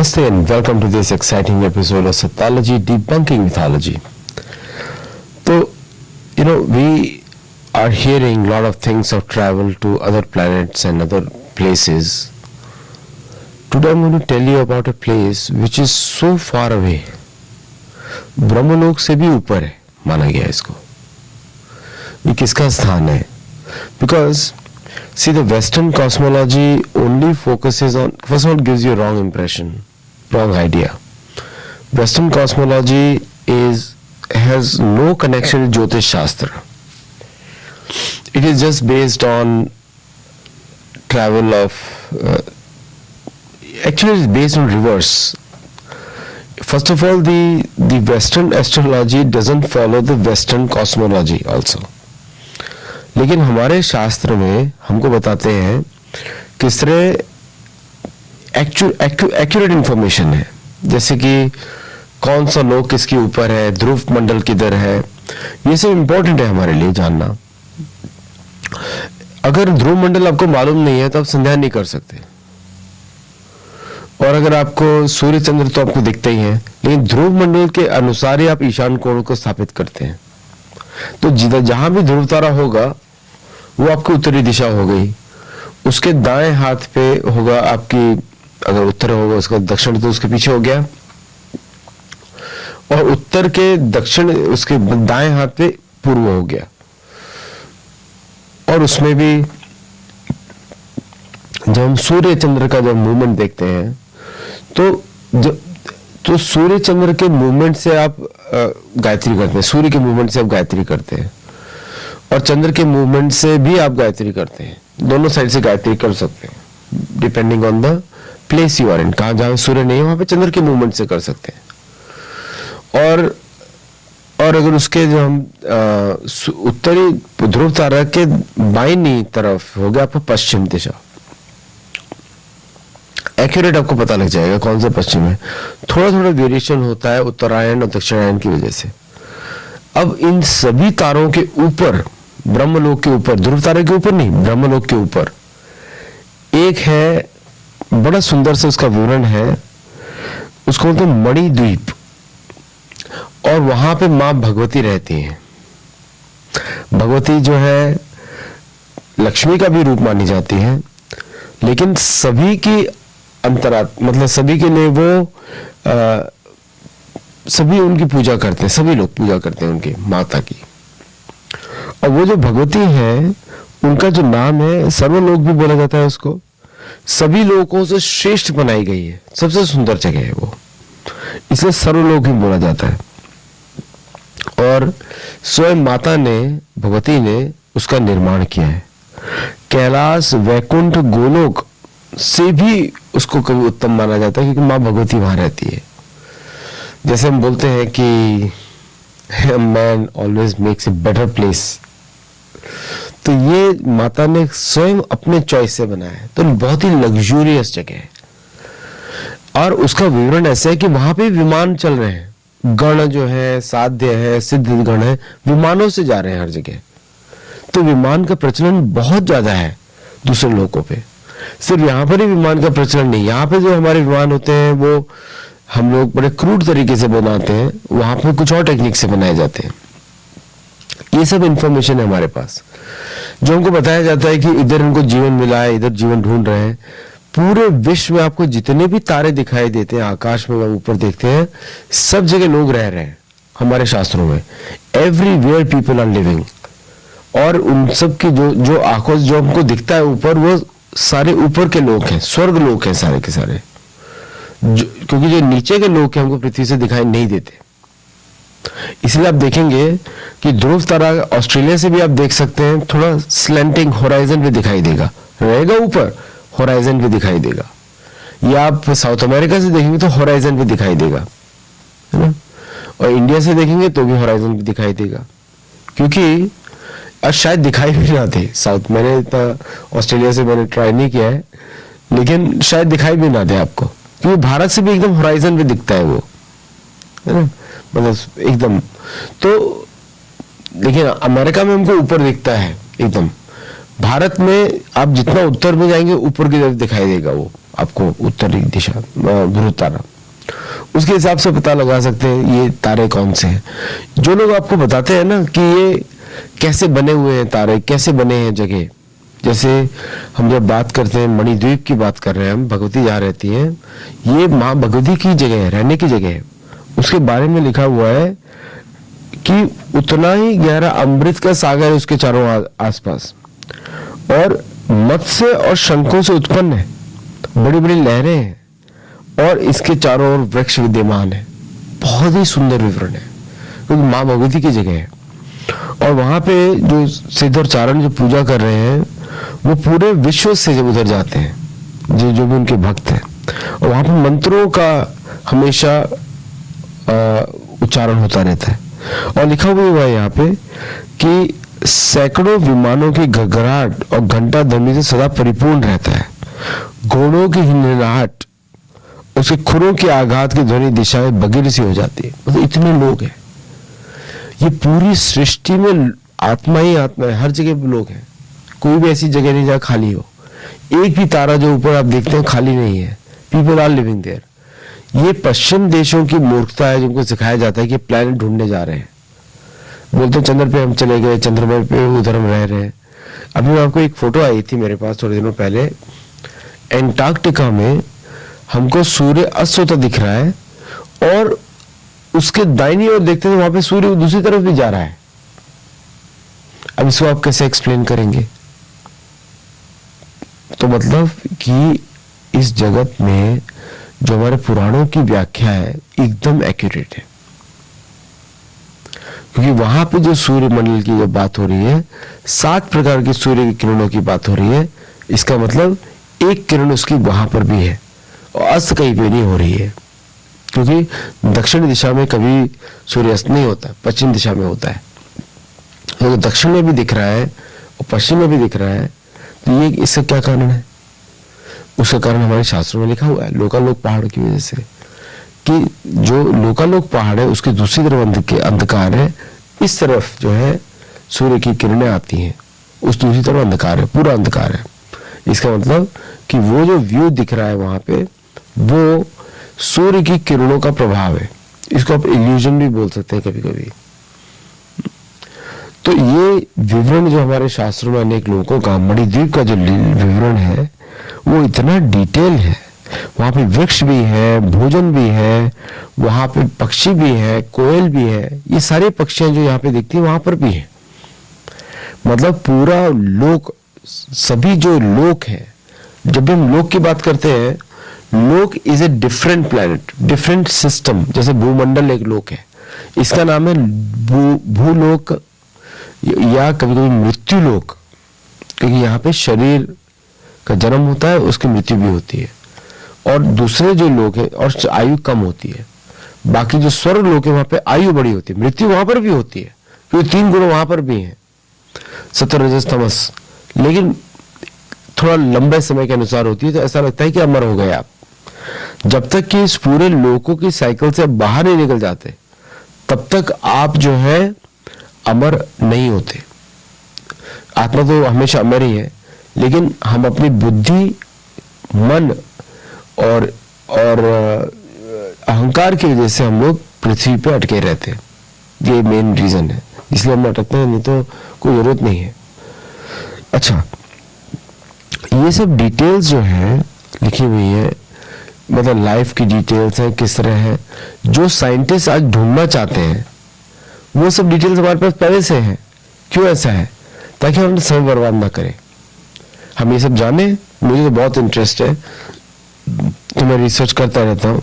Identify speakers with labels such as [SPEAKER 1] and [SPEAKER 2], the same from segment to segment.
[SPEAKER 1] Namaste and welcome to this exciting episode of Satyology Debunking Mythology. So, we are hearing a lot of things of travel to other planets and other places. Today I'm going to tell you about a place which is so far away. ब्रह्मलोक से भी ऊपर है माना गया इसको. ये किसका स्थान है? Because see, the Western cosmology only focuses on, first of all, gives you a wrong impression, wrong idea. Western cosmology has no connection with Jyotish Shastra. It is just based on travel of, actually it is based on reverse. First of all, the Western astrology doesn't follow the Western cosmology also. लेकिन हमारे शास्त्र में हमको बताते हैं किस तरह accurate information है, जैसे कि कौन सा लोक किसके ऊपर है, ध्रुव मंडल किधर है, ये सब इम्पोर्टेंट है हमारे लिए जानना. अगर ध्रुव मंडल आपको मालूम नहीं है तो आप संध्या नहीं कर सकते. और अगर आपको सूर्य चंद्र तो आपको दिखते ही हैं, लेकिन ध्रुव मंडल के अनुसार ही आप ईशान कोण को स्थापित करते हैं. तो जहां भी ध्रुव तारा होगा वो आपकी उत्तरी दिशा हो गई. उसके दाएं हाथ पे होगा आपकी, अगर उत्तर होगा उसका दक्षिण तो उसके पीछे हो गया, और उत्तर के दक्षिण उसके दाएं हाथ पे पूर्व हो गया. और उसमें भी जब हम सूर्य चंद्र का जब मूवमेंट देखते हैं तो सूर्य चंद्र के मूवमेंट से आप गायत्री करते हैं, सूर्य के मूवमेंट से आप गायत्री करते हैं, और चंद्र के मूवमेंट से भी आप गायत्री करते हैं. दोनों साइड से गायत्री कर सकते हैं depending on the place you are in. कहां जहां सूर्य नहीं है वहां पे चंद्र के मूवमेंट से कर सकते हैं. और अगर उसके जो हम उत्तरी ध्रुव तारा के बाईं तरफ हो गया आपको पश्चिम दिशा, एक्यूरेट आपको पता लग जाएगा कौन सा पश्चिम है. थोड़ा थोड़ा वेरिएशन होता है उत्तरायण और दक्षिणायन की वजह से. अब इन सभी तारों के ऊपर, ब्रह्मलोक के ऊपर, ध्रुव तारे के ऊपर नहीं, ब्रह्मलोक के ऊपर एक है, बड़ा सुंदर से उसका विवरण है, उसको बोलते हैं मणिद्वीप. और वहां पे मां भगवती रहती हैं. भगवती जो है लक्ष्मी का भी रूप मानी जाती है, लेकिन सभी की मतलब सभी के लिए वो सभी उनकी पूजा करते हैं, सभी लोग पूजा करते हैं उनकी माता की. और वो जो भगवती है उनका जो नाम है सर्वलोक भी बोला जाता है उसको. सभी लोगों से श्रेष्ठ बनाई गई है, सबसे सुंदर जगह है वो, इसलिए सर्वलोक भी बोला जाता है. और स्वयं माता ने, भगवती ने उसका निर्माण किया है. कैलाश, वैकुंठ, गोलोक से भी उसको कभी उत्तम माना जाता है क्योंकि माँ भगवती वहां रहती है. जैसे हम बोलते हैं कि man always makes a better place, तो ये माता ने स्वयं अपने चॉइस से बनाया है. तो बहुत ही लग्जूरियस जगह है. और उसका विवरण ऐसा है कि वहां पे विमान चल रहे हैं, गण जो है, साध्य है, सिद्ध गण है, विमानों से जा रहे हैं हर जगह. तो विमान का प्रचलन बहुत ज्यादा है दूसरे लोगों पे. सिर्फ यहाँ पर ही विमान का प्रचलन नहीं, यहाँ पे जो हमारे विमान होते हैं वो हम लोग बड़े क्रूड तरीके से बनाते हैं, वहां पे कुछ और टेक्निक से बनाए जाते हैं. ये सब इंफॉर्मेशन है हमारे पास जो हमको बताया जाता है कि इधर उनको जीवन मिला है, इधर जीवन ढूंढ रहे हैं. पूरे विश्व में आपको जितने भी तारे दिखाई देते हैं आकाश में, ऊपर देखते हैं, सब जगह लोग रह रहे हैं हमारे शास्त्रों में. Everywhere people are living. और उन सब की जो आंखों जो हमको दिखता है ऊपर, वो सारे ऊपर के लोग हैं, स्वर्ग लोग हैं सारे के सारे. क्योंकि जो नीचे के लोग हैं हमको पृथ्वी से दिखाई नहीं देते. इसलिए आप देखेंगे कि ध्रुव तारा ऑस्ट्रेलिया से भी आप देख सकते हैं, थोड़ा स्लैंटिंग होराइजन पे दिखाई देगा, रहेगा ऊपर, होराइजन पे दिखाई देगा. या आप साउथ अमेरिका से देखेंगे तो होराइजन पे दिखाई देगा, है ना. और इंडिया से देखेंगे तो भी होराइजन पे दिखाई देगा, क्योंकि और शायद दिखाई भी ना दे. साउथ, मैंने इतना ऑस्ट्रेलिया से मैंने ट्राई नहीं किया है, लेकिन शायद दिखाई भी ना दे आपको, क्योंकि भारत से भी एकदम होराइजन पे दिखता है वो, है ना, मतलब एकदम. तो लेकिन अमेरिका में हमको ऊपर दिखता है एकदम. भारत में आप जितना उत्तर में जाएंगे ऊपर की तरफ दिखाई देगा वो. आपको उत्तरी दिशा ध्रुव तारा, उसके हिसाब से पता लगा सकते हैं ये तारे कौन से हैं। जो लोग आपको बताते हैं ना कि ये कैसे बने हुए हैं तारे, कैसे बने हैं जगह, जैसे हम जब बात करते हैं मणिद्वीप की बात कर रहे हैं हम, भगवती जहाँ रहती हैं, ये माँ भगवती की जगह है, रहने की जगह है। उसके बारे में लिखा हुआ है कि उतना ही गहरा अमृत का सागर है उसके चारों आसपास, और मत्स्य और शंखों से उत्पन्न है, बड़ी बड़ी लहरें हैं, और इसके चारों ओर वृक्ष विद्यमान है। बहुत ही सुंदर विवरण है, क्योंकि माँ भगवती की जगह है। और वहां पे जो सिद्ध और चारण जो पूजा कर रहे हैं, वो पूरे विश्व से जब उधर जाते हैं, जो भी उनके भक्त हैं, और वहां पे मंत्रों का हमेशा उच्चारण होता रहता है। और लिखा हुआ है यहाँ पे कि सैकड़ों विमानों की घड़घड़ाहट और घंटा ध्वनि से सदा परिपूर्ण रहता है। घोड़ों की हिनहिनाहट, उसके खुरों के आघात की ध्वनि दिशाएं बगीर सी हो जाती है। मतलब इतने लोग हैं, ये पूरी सृष्टि में आत्मा ही आत्मा है, हर जगह लोग हैं। कोई भी ऐसी जगह नहीं जहाँ खाली हो। एक भी तारा जो ऊपर आप देखते हैं खाली नहीं है, पीपल आर लिविंग देयर। ये पश्चिम देशों की मूर्खता है, जिनको सिखाया जाता है कि प्लेनेट ढूंढने जा रहे हैं। बोलते हैं चंद्र पे हम चले गए, चंद्रमा पे उधर हम रह रहे हैं। अभी आपको एक फोटो आई थी मेरे पास थोड़े दिनों पहले, एंटार्क्टिका में हमको सूर्य अस्त होता दिख रहा है, और उसके दाहिनी ओर देखते हैं वहां पे सूर्य दूसरी तरफ भी जा रहा है। अब इसको आप कैसे एक्सप्लेन करेंगे? तो मतलब कि इस जगत में जो हमारे पुराणों की व्याख्या है एकदम एक्यूरेट है, क्योंकि वहां पे जो सूर्य मंडल की जब बात हो रही है, 7 प्रकार की सूर्य की किरणों की बात हो रही है। इसका मतलब एक किरण उसकी वहां पर भी है, और अस्त कहीं पे नहीं हो रही है, क्योंकि दक्षिण दिशा में कभी सूर्यास्त नहीं होता, पश्चिम दिशा में होता है। तो दक्षिण में भी दिख रहा है और पश्चिम में भी दिख रहा है, तो ये इसका क्या कारण है? उसका कारण हमारे शास्त्रों में लिखा हुआ है, लोकालोक पहाड़ की वजह से, कि जो लोकालोक पहाड़ है उसकी दूसरी तरफ अंधकार है, इस तरफ जो है सूर्य की किरणें आती हैं, उस दूसरी तरफ अंधकार है, पूरा अंधकार है। इसका मतलब कि वो जो व्यू दिख रहा है वहां पे, वो सूर्य की किरणों का प्रभाव है। इसको आप इल्यूजन भी बोल सकते हैं कभी कभी। तो ये विवरण जो हमारे शास्त्रों में अनेक लोगों का, मणिद्वीप का जो विवरण है वो इतना डिटेल है। वहां पे वृक्ष भी है, भोजन भी है, वहां पे पक्षी भी है, कोयल भी है, ये सारे पक्षियां जो यहाँ पे दिखती है वहां पर भी है। मतलब पूरा लोक, सभी जो लोक है, जब भी हम लोक की बात करते हैं, लोक is a different planet, different system. जैसे भूमंडल एक लोक है, इसका नाम है भूलोक, या कभी कभी मृत्यु लोक, क्योंकि यहाँ पे शरीर का जन्म होता है, उसकी मृत्यु भी होती है। और दूसरे जो लोक है और आयु कम होती है। बाकी जो स्वर्ग लोक है वहां पे आयु बड़ी होती है, मृत्यु वहां पर भी होती है, क्योंकि 3 गुण वहां पर भी हैं, सत्व रजस तमस, लेकिन थोड़ा लंबे समय के अनुसार होती है। तो ऐसा लगता है कि अमर हो गए आप। जब तक कि इस पूरे लोकों की साइकिल से बाहर नहीं निकल जाते, तब तक आप जो है अमर नहीं होते। आत्मा तो हमेशा अमर ही है, लेकिन हम अपनी बुद्धि, मन और अहंकार की वजह से हम लोग पृथ्वी पे अटके रहते हैं। ये मेन रीजन है, इसलिए हम अटकते हैं, नहीं तो कोई जरूरत नहीं है। अच्छा, ये सब डिटेल्स जो है लिखी हुई है, मतलब लाइफ की डिटेल्स है, किस तरह है, जो साइंटिस्ट आज ढूंढना चाहते हैं वो सब डिटेल्स हमारे पास पहले से है। क्यों ऐसा है? ताकि हम समय बर्बाद ना करें, हम ये सब जाने। मुझे तो बहुत इंटरेस्ट है, तो मैं रिसर्च करता रहता हूँ।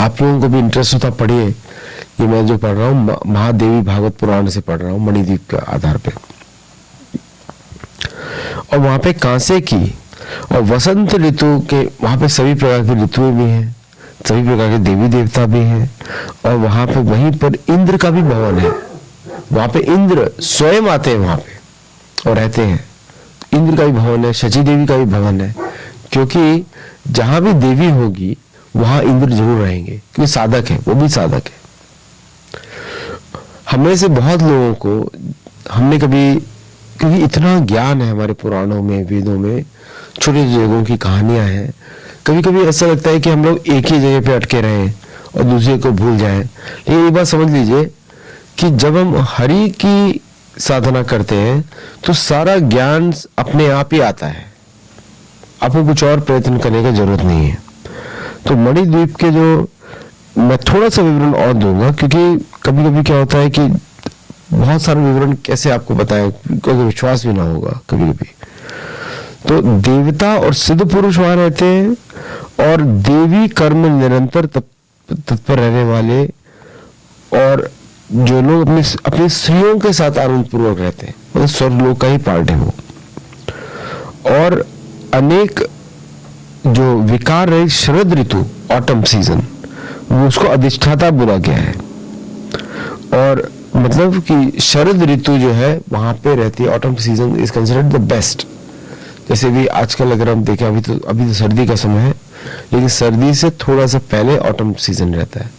[SPEAKER 1] आप लोगों को भी इंटरेस्ट होता, पढ़िए। ये मैं जो पढ़ रहा हूँ महादेवी भागवत पुराण से पढ़ रहा हूँ, मणिद्वीप के आधार पे। और वहां पे कांसे की और वसंत ऋतु के, वहां पे सभी प्रकार की ऋतुएं भी हैं, सभी प्रकार के देवी देवता भी हैं। और वहां पे वहीं पर इंद्र का भी भवन है। वहां पे इंद्र स्वयं आते हैं वहां पे और रहते हैं। इंद्र का भी भवन है, शची देवी का भी भवन है, क्योंकि जहां भी देवी होगी वहां इंद्र जरूर रहेंगे, क्योंकि साधक है, वो भी साधक है। हमें से बहुत लोगों को हमने कभी, क्योंकि इतना ज्ञान है हमारे पुराणों में, वेदों में, छोटी जगहों की कहानियां हैं। कभी कभी ऐसा लगता है कि हम लोग एक ही जगह पे अटके रहें और दूसरे को भूल जाएं, लेकिन एक बात समझ लीजिए कि जब हम हरि की साधना करते हैं तो सारा ज्ञान अपने आप ही आता है, आपको कुछ और प्रयत्न करने की जरूरत नहीं है। तो मणिद्वीप के जो मैं थोड़ा सा विवरण और दूंगा, क्योंकि कभी कभी क्या होता है कि बहुत सारे विवरण कैसे आपको बताएं, क्योंकि विश्वास भी ना होगा कभी कभी। तो देवता और सिद्ध पुरुष वहां रहते हैं, और देवी कर्म निरंतर तत्पर रहने वाले, और जो लोग अपनी स्त्रियों के साथ आनंद पूर्वक रहते हैं, मतलब स्वर्गलोक का ही पार्ट है वो। और अनेक जो विकार रहित शरद ऋतु, ऑटम सीजन, वो उसको अधिष्ठाता बोला गया है। और मतलब कि शरद ऋतु जो है वहां पे रहती है, autumn season is considered the best. जैसे भी आजकल अगर हम देखें, अभी तो सर्दी का समय है, लेकिन सर्दी से थोड़ा सा पहले ऑटम सीजन रहता है,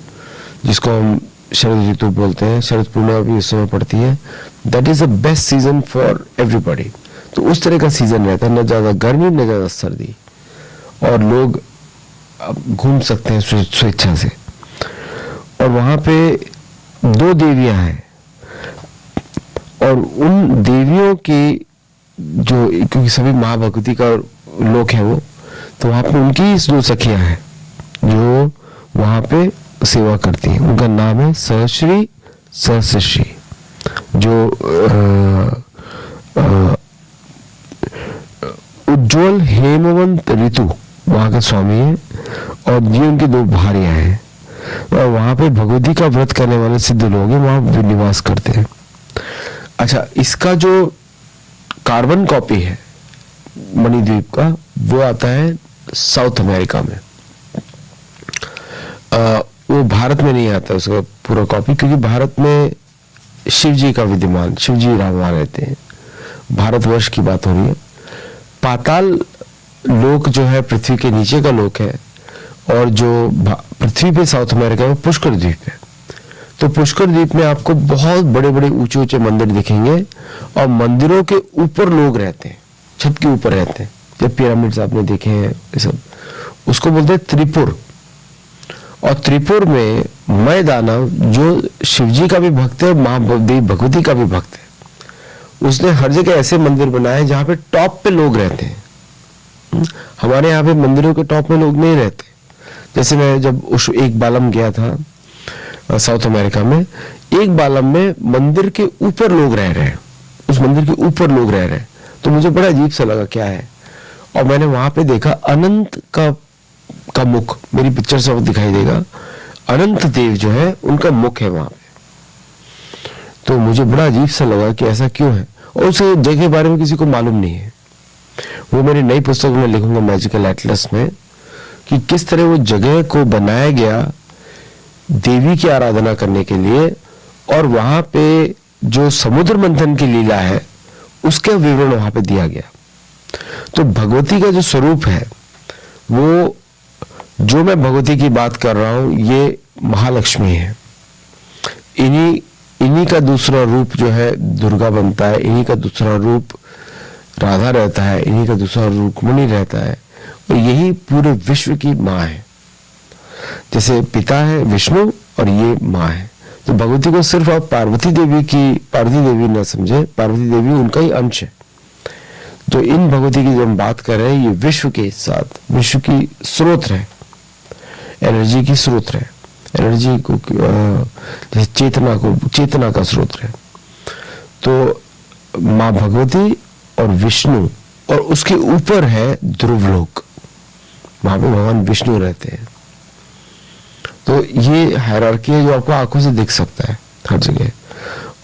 [SPEAKER 1] जिसको हम शरद ऋतु बोलते हैं। शरद पूर्णिमा भी उस समय पड़ती है। That is the best season for everybody. तो उस तरह का सीजन रहता है, न ज्यादा गर्मी न ज्यादा सर्दी, और लोग घूम सकते हैं स्वेच्छा से। और वहां पे 2 देवियां हैं, और उन देवियों की जो, क्योंकि सभी महाभगवती का लोक है वो, तो वहां पे उनकी 2 सखियां हैं जो वहां पे सेवा करती हैं। उनका नाम है सहश्री, सहस्रश्री, जो उज्ज्वल हेमवंत ऋतु वहां के स्वामी है, और ये उनकी 2 भार्यां हैं। और वहां पे भगवती का व्रत करने वाले सिद्ध लोग हैं, वहां निवास करते हैं। अच्छा, इसका जो कार्बन कॉपी है मणिद्वीप का, वो आता है साउथ अमेरिका में। वो भारत में नहीं आता उसका पूरा कॉपी, क्योंकि भारत में शिव जी का विद्यमान, शिव जी वहां रहते हैं। भारतवर्ष की बात हो रही है। पाताल लोक जो है पृथ्वी के नीचे का लोक है, और जो पृथ्वी पे साउथ अमेरिका में पुष्कर द्वीप है। तो पुष्कर द्वीप में आपको बहुत बड़े बड़े ऊंचे ऊंचे मंदिर दिखेंगे, और मंदिरों के ऊपर लोग रहते हैं, छत के ऊपर रहते हैं। जब पिरामिड्स आपने देखे हैं ये सब, उसको बोलते हैं त्रिपुर। और त्रिपुर में मैं दानव, जो शिवजी का भी भक्त है और महादेवी भगवती का भी भक्त है, उसने हर जगह ऐसे मंदिर बनाए जहां पे टॉप पे लोग रहते हैं। हमारे यहाँ पे मंदिरों के टॉप में लोग नहीं रहते। जैसे मैं जब एक बालम गया था साउथ अमेरिका में, एक बालम में मंदिर के ऊपर लोग रह रहे हैं, उस मंदिर के ऊपर लोग रह रहे हैं। तो मुझे बड़ा अजीब सा लगा क्या है, और मैंने वहां पे देखा अनंत का मुख, मेरी पिक्चर से दिखाई देगा, अनंत देव जो है उनका मुख है वहां पे। तो मुझे बड़ा अजीब सा लगा कि ऐसा क्यों है, और उस जगह के बारे में किसी को मालूम नहीं है। वो मेरी नई पुस्तक में लिखूंगा मैजिकल एटलस में, कि किस तरह वो जगह को बनाया गया देवी की आराधना करने के लिए, और वहां पे जो समुद्र मंथन की लीला है उसका विवरण वहां पे दिया गया। तो भगवती का जो स्वरूप है, वो जो मैं भगवती की बात कर रहा हूं, ये महालक्ष्मी है। इन्हीं का दूसरा रूप जो है दुर्गा बनता है, इन्हीं का दूसरा रूप राधा रहता है, इन्हीं का दूसरा रूप रुक्मिणी रहता है, और यही पूरे विश्व की माँ है। जैसे पिता है विष्णु और ये माँ है। तो भगवती को सिर्फ आप पार्वती देवी न समझे, पार्वती देवी उनका ही अंश है। तो इन भगवती की जब हम बात कर रहे हैं, ये विश्व के साथ, विश्व की स्रोत है, एनर्जी की स्रोत है, एनर्जी को जैसे चेतना का स्रोत है। तो माँ भगवती और विष्णु, और उसके ऊपर है ध्रुवलोक, वहां पे भगवान विष्णु रहते हैं। तो ये हायरार्की है जो आपको आंखों से दिख सकता है हर जगह।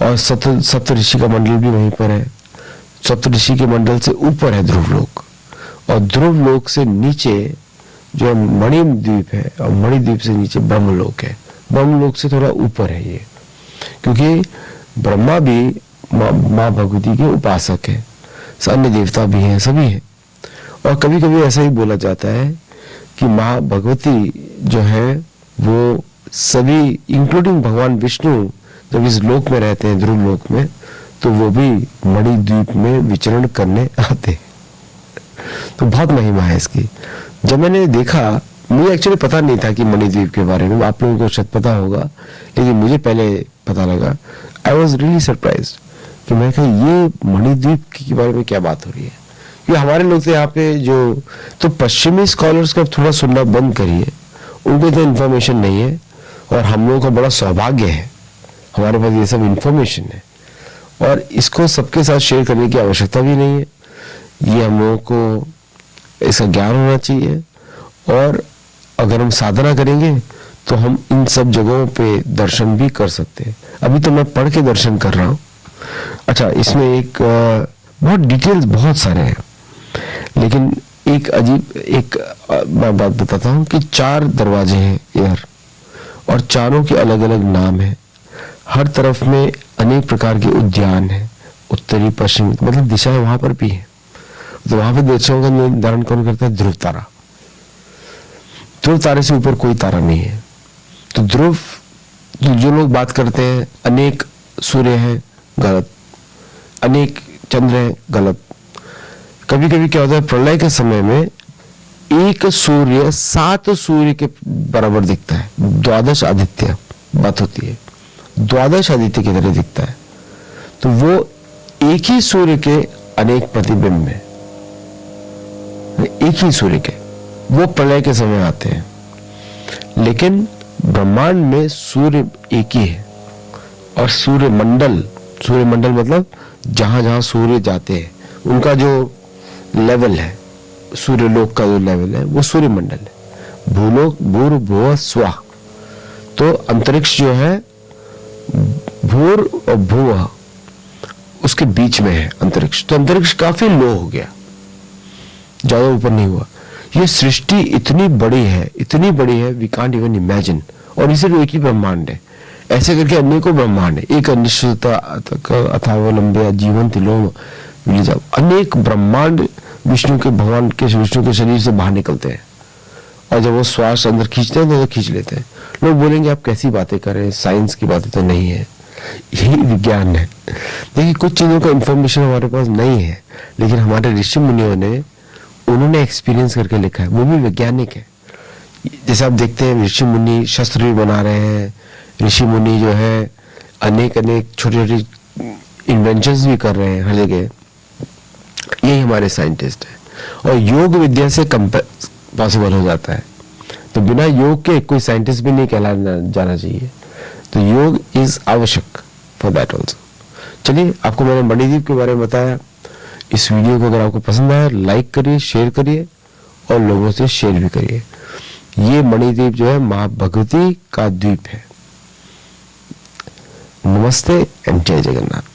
[SPEAKER 1] और सप्त ऋषि का मंडल भी वहीं पर है। सप्त ऋषि के मंडल से ऊपर है ध्रुवलोक, और ध्रुवलोक से नीचे जो मणिद्वीप है, और मणिद्वीप से नीचे ब्रह्मलोक है। ब्रह्मलोक से थोड़ा ऊपर है ये, क्योंकि ब्रह्मा भी माँ भगवती के उपासक है, अन्य देवता भी हैं, सभी हैं। और कभी कभी ऐसा ही बोला जाता है कि माँ भगवती जो है वो सभी, इंक्लूडिंग भगवान विष्णु, जब इस लोक में रहते हैं, ध्रुव लोक में, तो वो भी मणिद्वीप में विचरण करने आते हैं। तो बहुत महिमा है इसकी। जब मैंने देखा, मुझे एक्चुअली पता नहीं था कि मणिद्वीप के बारे में, आप लोगों को शायद पता होगा, लेकिन मुझे पहले पता लगा। आई वॉज रियली सरप्राइज कि मैं कहा ये मणिद्वीप के बारे में क्या बात हो रही है। ये हमारे लोग थे यहाँ पे जो, तो पश्चिमी स्कॉलर्स का थोड़ा सुनना बंद करिए, उनको तो इन्फॉर्मेशन नहीं है, और हम लोगों का बड़ा सौभाग्य है हमारे पास ये सब इन्फॉर्मेशन है, और इसको सबके साथ शेयर करने की आवश्यकता भी नहीं है। ये हम लोगों को इसका ज्ञान होना चाहिए, और अगर हम साधना करेंगे तो हम इन सब जगहों पे दर्शन भी कर सकते हैं। अभी तो मैं पढ़ के दर्शन कर रहा हूँ। अच्छा, इसमें एक बहुत डिटेल्स बहुत सारे हैं, लेकिन एक अजीब एक मैं बात बताता हूँ कि 4 दरवाजे हैं इधर, और चारों के अलग अलग नाम है। हर तरफ में अनेक प्रकार के उद्यान है, उत्तरी पश्चिमी, मतलब दिशाएं वहां पर भी है। तो वहां पर दिशाओं का निर्धारण कौन करता है? ध्रुव तारा। ध्रुव तारे से ऊपर कोई तारा नहीं है। तो ध्रुव, तो जो लोग बात करते हैं अनेक सूर्य हैं, गलत। अनेक चंद्र हैं, गलत। कभी कभी क्या होता है, प्रलय के समय में एक सूर्य 7 सूर्य के बराबर दिखता है। 12 आदित्य बात होती है, 12 आदित्य की तरह दिखता है। तो वो एक ही सूर्य के अनेक प्रतिबिंब है, एक ही सूर्य के, वो प्रलय के समय आते हैं। लेकिन ब्रह्मांड में सूर्य एक ही है, और सूर्यमंडल मतलब जहां जहां सूर्य जाते हैं उनका जो लेवल है, सूर्यलोक का जो लेवल है वो सूर्यमंडल है। भूलोक भूर्भुवः स्वः, तो अंतरिक्ष जो है भूर और भुवः उसके बीच में है अंतरिक्ष। तो अंतरिक्ष काफी लो हो गया, ज्यादा ऊपर नहीं हुआ। ये सृष्टि इतनी बड़ी है वी कांट इवन इमेजिन, और इसे एक ही ब्रह्मांड है। ऐसे करके अनेकों ब्रह्मांड है। एक अनिश्चितता अथावलंबे जीवन तिलोम विलीजा, अनेक ब्रह्मांड विष्णु के शरीर से बाहर निकलते हैं, और जब वो श्वास अंदर खींचते हैं तो खींच लेते हैं। लोग बोलेंगे आप कैसी बातें कर रहे हैं, साइंस की बातें तो नहीं है, यही विज्ञान है। देखिए, कुछ चीजों का इंफॉर्मेशन हमारे पास नहीं है, लेकिन हमारे ऋषि मुनियों ने उन्होंने एक्सपीरियंस करके लिखा है, वो भी वैज्ञानिक है। जैसे आप देखते हैं ऋषि मुनि शस्त्र भी बना रहे हैं, ऋषि मुनि जो है अनेक छोटी छोटी इन्वेंशंस भी कर रहे हैं हर जगह। यही हमारे साइंटिस्ट है, और योग विद्या से पॉसिबल हो जाता है। तो बिना योग के कोई साइंटिस्ट भी नहीं कहलाना जाना चाहिए। तो योग इज आवश्यक फॉर दैट ऑल्सो। चलिए, आपको मैंने मणिद्वीप के बारे में बताया। इस वीडियो को अगर आपको पसंद आया, लाइक करिए, शेयर करिए, और लोगों से शेयर भी करिए। ये मणिद्वीप जो है मां भगवती का द्वीप है। नमस्ते एंड जय जगन्नाथ।